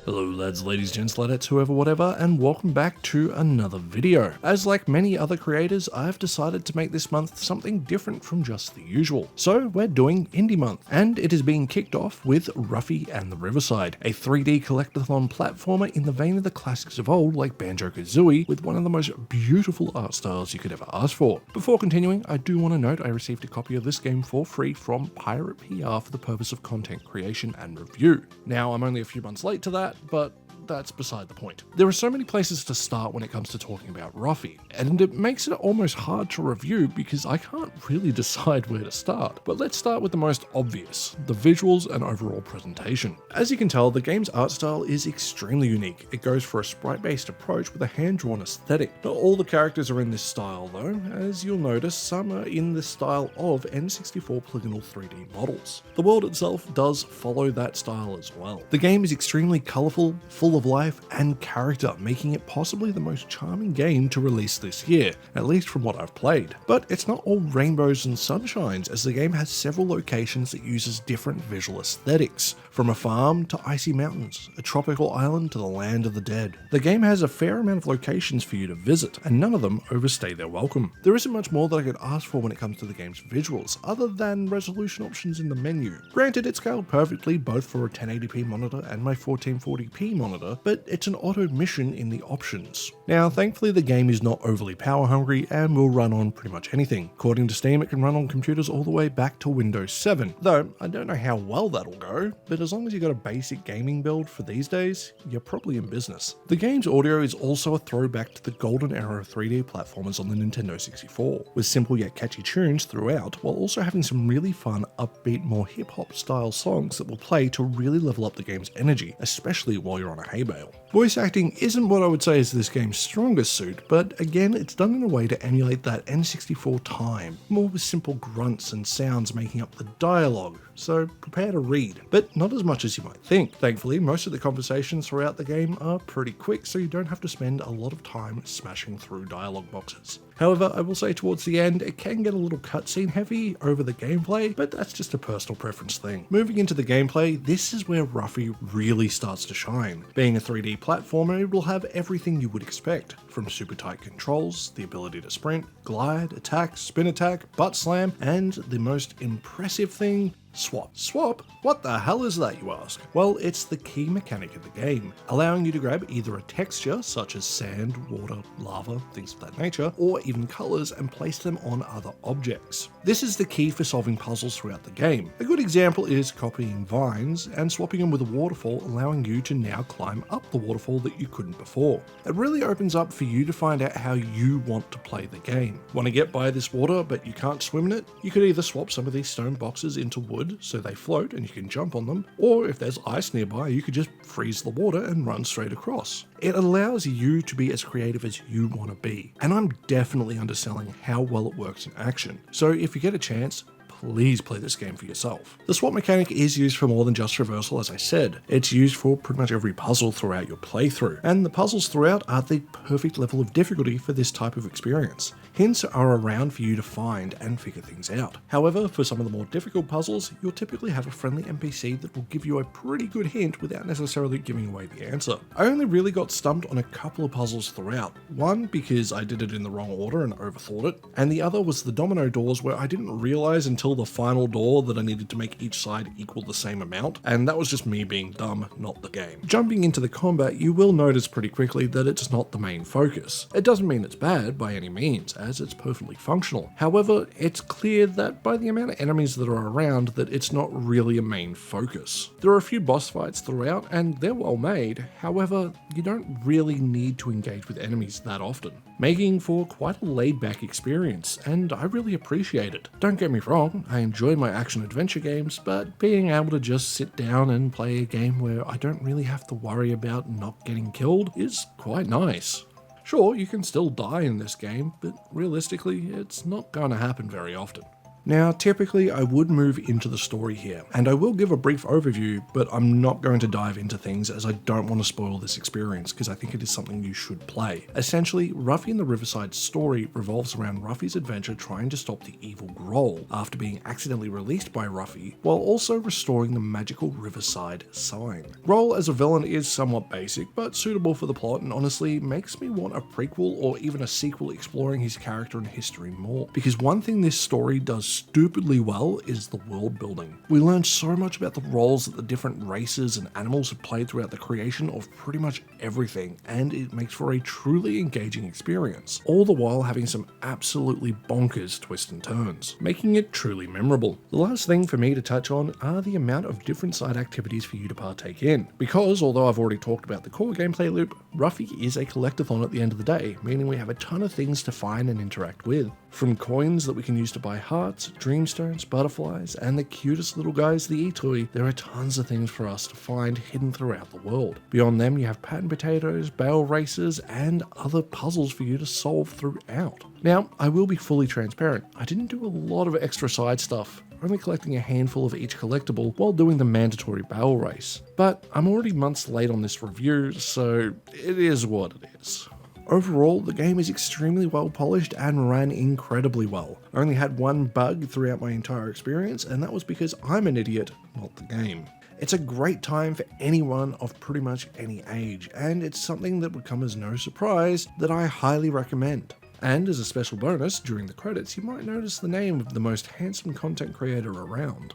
Hello lads, ladies, gents, ladetts, whoever, whatever, and welcome back to another video. As like many other creators, I've decided to make this month something different from just the usual. So we're doing Indie Month, and it is being kicked off with Ruffy and the Riverside, a 3D collectathon platformer in the vein of the classics of old like Banjo Kazooie, with one of the most beautiful art styles you could ever ask for. Before continuing, I do want to note I received a copy of this game for free from Pirate PR for the purpose of content creation and review. Now I'm only a few months late to that, but that's beside the point. There are so many places to start when it comes to talking about Ruffy, and it makes it almost hard to review because I can't really decide where to start. But let's start with the most obvious, the visuals and overall presentation. As you can tell, the game's art style is extremely unique. It goes for a sprite-based approach with a hand-drawn aesthetic. Not all the characters are in this style though. As you'll notice, some are in the style of N64 polygonal 3D models. The world itself does follow that style as well. The game is extremely colourful, full of life and character, making it possibly the most charming game to release this year, at least from what I've played. But it's not all rainbows and sunshines, as the game has several locations that uses different visual aesthetics, from a farm to icy mountains, a tropical island to the land of the dead. The game has a fair amount of locations for you to visit, and none of them overstay their welcome. There isn't much more that I could ask for when it comes to the game's visuals, other than resolution options in the menu. Granted, it's scaled perfectly both for a 1080p monitor and my 1440p monitor, but it's an auto mission in the options. Now, thankfully the game is not overly power hungry and will run on pretty much anything. According to Steam, it can run on computers all the way back to Windows 7, though I don't know how well that'll go, but as long as you got a basic gaming build for these days, you're probably in business. The game's audio is also a throwback to the golden era of 3D platformers on the Nintendo 64, with simple yet catchy tunes throughout, while also having some really fun, upbeat, more hip-hop style songs that will play to really level up the game's energy, especially while you're on a hay bale. Voice acting isn't what I would say is this game's strongest suit, but again, it's done in a way to emulate that N64 time, more with simple grunts and sounds making up the dialogue, so prepare to read, but not as much as you might think. Thankfully, most of the conversations throughout the game are pretty quick, so you don't have to spend a lot of time smashing through dialogue boxes. However, I will say towards the end, it can get a little cutscene heavy over the gameplay, but that's just a personal preference thing. Moving into the gameplay, this is where Ruffy really starts to shine. Being a 3D platformer, it will have everything you would expect, from super tight controls, the ability to sprint, glide, attack, spin attack, butt slam, and the most impressive thing, swap. Swap? What the hell is that, you ask? Well, it's the key mechanic of the game, allowing you to grab either a texture such as sand, water, lava, things of that nature, or even colors and place them on other objects. This is the key for solving puzzles throughout the game. A good example is copying vines and swapping them with a waterfall, allowing you to now climb up the waterfall that you couldn't before. It really opens up for you to find out how you want to play the game. Want to get by this water but you can't swim in it? You could either swap some of these stone boxes into wood so they float and you can jump on them, or if there's ice nearby, you could just freeze the water and run straight across. It allows you to be as creative as you want to be, and I'm definitely underselling how well it works in action. So if you get a chance, please play this game for yourself. The swap mechanic is used for more than just traversal, as I said. It's used for pretty much every puzzle throughout your playthrough, and the puzzles throughout are the perfect level of difficulty for this type of experience. Hints are around for you to find and figure things out. However, for some of the more difficult puzzles, you'll typically have a friendly NPC that will give you a pretty good hint without necessarily giving away the answer. I only really got stumped on a couple of puzzles throughout. One because I did it in the wrong order and overthought it, and the other was the domino doors, where I didn't realize until the final door that I needed to make each side equal the same amount, and that was just me being dumb, not the game. Jumping into the combat, you will notice pretty quickly that it's not the main focus. It doesn't mean it's bad by any means, as it's perfectly functional. However, it's clear that by the amount of enemies that are around, that it's not really a main focus. There are a few boss fights throughout, and they're well made. However, you don't really need to engage with enemies that often, making for quite a laid-back experience, and I really appreciate it. Don't get me wrong, I enjoy my action-adventure games, but being able to just sit down and play a game where I don't really have to worry about not getting killed is quite nice. Sure, you can still die in this game, but realistically, it's not going to happen very often. Now, typically I would move into the story here, and I will give a brief overview, but I'm not going to dive into things as I don't want to spoil this experience because I think it is something you should play. Essentially, Ruffy and the Riverside story revolves around Ruffy's adventure trying to stop the evil Groll after being accidentally released by Ruffy, while also restoring the magical Riverside sign. Groll as a villain is somewhat basic, but suitable for the plot, and honestly makes me want a prequel or even a sequel exploring his character and history more, because one thing this story does stupidly well is the world building. We learn so much about the roles that the different races and animals have played throughout the creation of pretty much everything, and it makes for a truly engaging experience, all the while having some absolutely bonkers twists and turns, making it truly memorable. The last thing for me to touch on are the amount of different side activities for you to partake in, because although I've already talked about the core gameplay loop, Ruffy is a collectathon at the end of the day, meaning we have a ton of things to find and interact with. From coins that we can use to buy hearts, dreamstones, butterflies, and the cutest little guys, the Etoi, there are tons of things for us to find hidden throughout the world. Beyond them, you have pattern potatoes, bale races, and other puzzles for you to solve throughout. Now, I will be fully transparent. I didn't do a lot of extra side stuff, only collecting a handful of each collectible while doing the mandatory bale race. But I'm already months late on this review, so it is what it is. Overall, the game is extremely well polished and ran incredibly well. I only had one bug throughout my entire experience, and that was because I'm an idiot, not the game. It's a great time for anyone of pretty much any age, and it's something that would come as no surprise that I highly recommend. And as a special bonus, during the credits you might notice the name of the most handsome content creator around.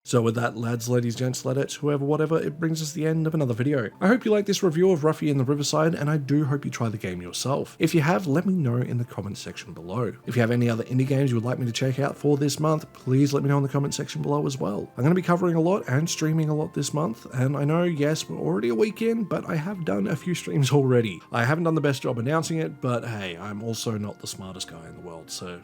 So with that, lads, ladies, gents, ladetts, whoever, whatever, it brings us to the end of another video. I hope you like this review of Ruffy and the Riverside, and I do hope you try the game yourself. If you have, let me know in the comment section below. If you have any other indie games you would like me to check out for this month, please let me know in the comment section below as well. I'm going to be covering a lot and streaming a lot this month, and I know, yes, we're already a week in, but I have done a few streams already. I haven't done the best job announcing it, but hey, I'm also not the smartest guy in the world, so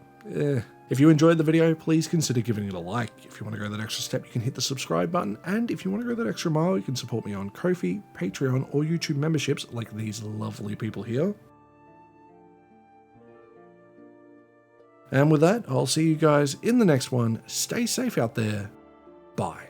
If you enjoyed the video, please consider giving it a like. If you want to go that extra step, you can hit the subscribe button, and if you want to go that extra mile, you can support me on Ko-fi, Patreon, or YouTube memberships like these lovely people here. And with that, I'll see you guys in the next one. Stay safe out there. Bye.